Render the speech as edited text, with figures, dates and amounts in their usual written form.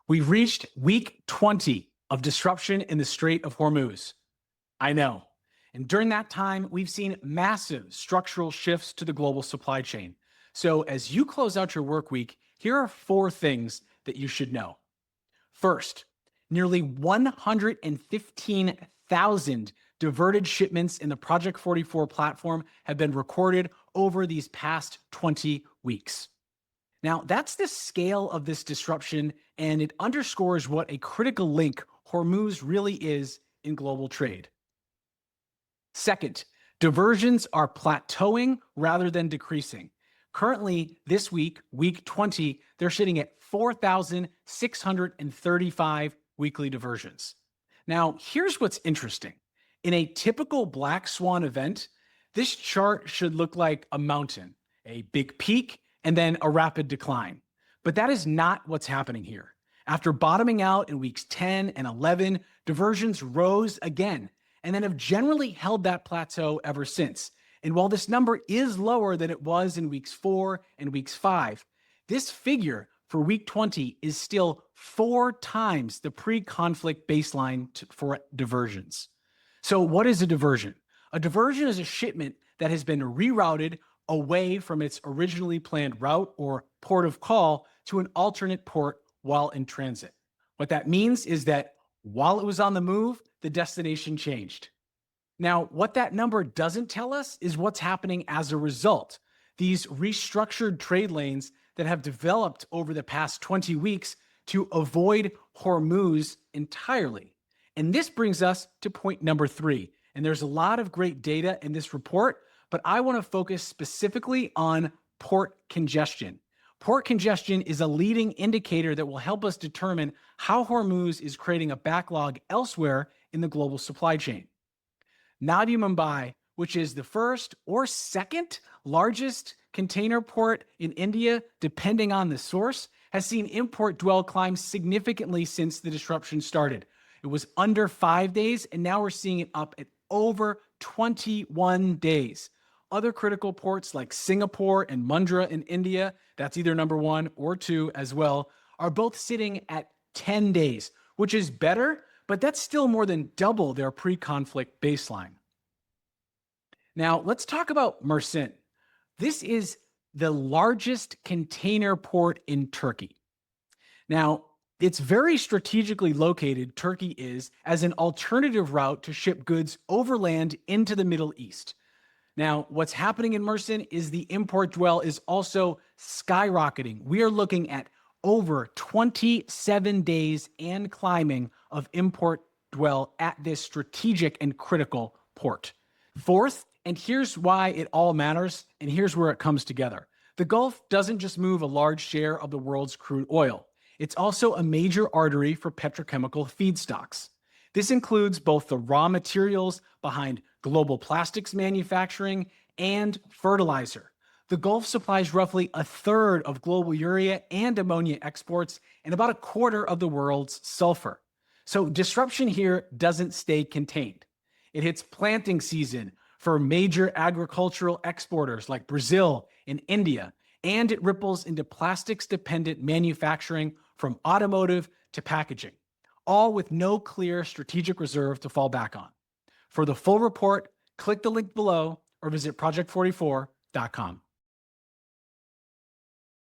We've reached week 20 of disruption in the Strait of Hormuz. I know. And during that time, we've seen massive structural shifts to the global supply chain. So as you close out your work week, here are 4 things that you should know. First, nearly 115,000 diverted shipments in the Project 44 platform have been recorded over these past 20 weeks. Now, that's the scale of this disruption, and it underscores what a critical link Hormuz really is in global trade. Second, diversions are plateauing rather than decreasing. Currently, this week, week 20, they're sitting at 4,635 weekly diversions. Now, here's what's interesting. In a typical black swan event, this chart should look like a mountain, a big peak, and then a rapid decline. But that is not what's happening here. After bottoming out in weeks 10 and 11, diversions rose again, and then have generally held that plateau ever since. And while this number is lower than it was in weeks 4 and weeks 5, this figure for week 20 is still 4 times the pre-conflict baseline for diversions. So what is a diversion? A diversion is a shipment that has been rerouted away from its originally planned route or port of call to an alternate port while in transit. What that means is that while it was on the move, the destination changed. Now, what that number doesn't tell us is what's happening as a result. These restructured trade lanes that have developed over the past 20 weeks to avoid Hormuz entirely. And this brings us to point number 3. And there's a lot of great data in this report, but I want to focus specifically on port congestion. Port congestion is a leading indicator that will help us determine how Hormuz is creating a backlog elsewhere in the global supply chain. Nadi Mumbai, which is the first or second largest container port in India, depending on the source, has seen import dwell climb significantly since the disruption started. It was under 5 days, and now we're seeing it up at over 21 days. Other critical ports like Singapore and Mundra in India, that's either number 1 or 2 as well, are both sitting at 10 days, which is better, but that's still more than double their pre-conflict baseline. Now, let's talk about Mersin. This is the largest container port in Turkey. Now, it's very strategically located, Turkey is, as an alternative route to ship goods overland into the Middle East. Now, what's happening in Mersin is the import dwell is also skyrocketing. We are looking at over 27 days and climbing of import dwell at this strategic and critical port. Fourth, and here's why it all matters, and here's where it comes together. The Gulf doesn't just move a large share of the world's crude oil. It's also a major artery for petrochemical feedstocks. This includes both the raw materials behind global plastics manufacturing and fertilizer. The Gulf supplies roughly a third of global urea and ammonia exports and about a quarter of the world's sulfur. So disruption here doesn't stay contained. It hits planting season for major agricultural exporters like Brazil and India, and it ripples into plastics-dependent manufacturing from automotive to packaging, all with no clear strategic reserve to fall back on. For the full report, click the link below or visit project44.com.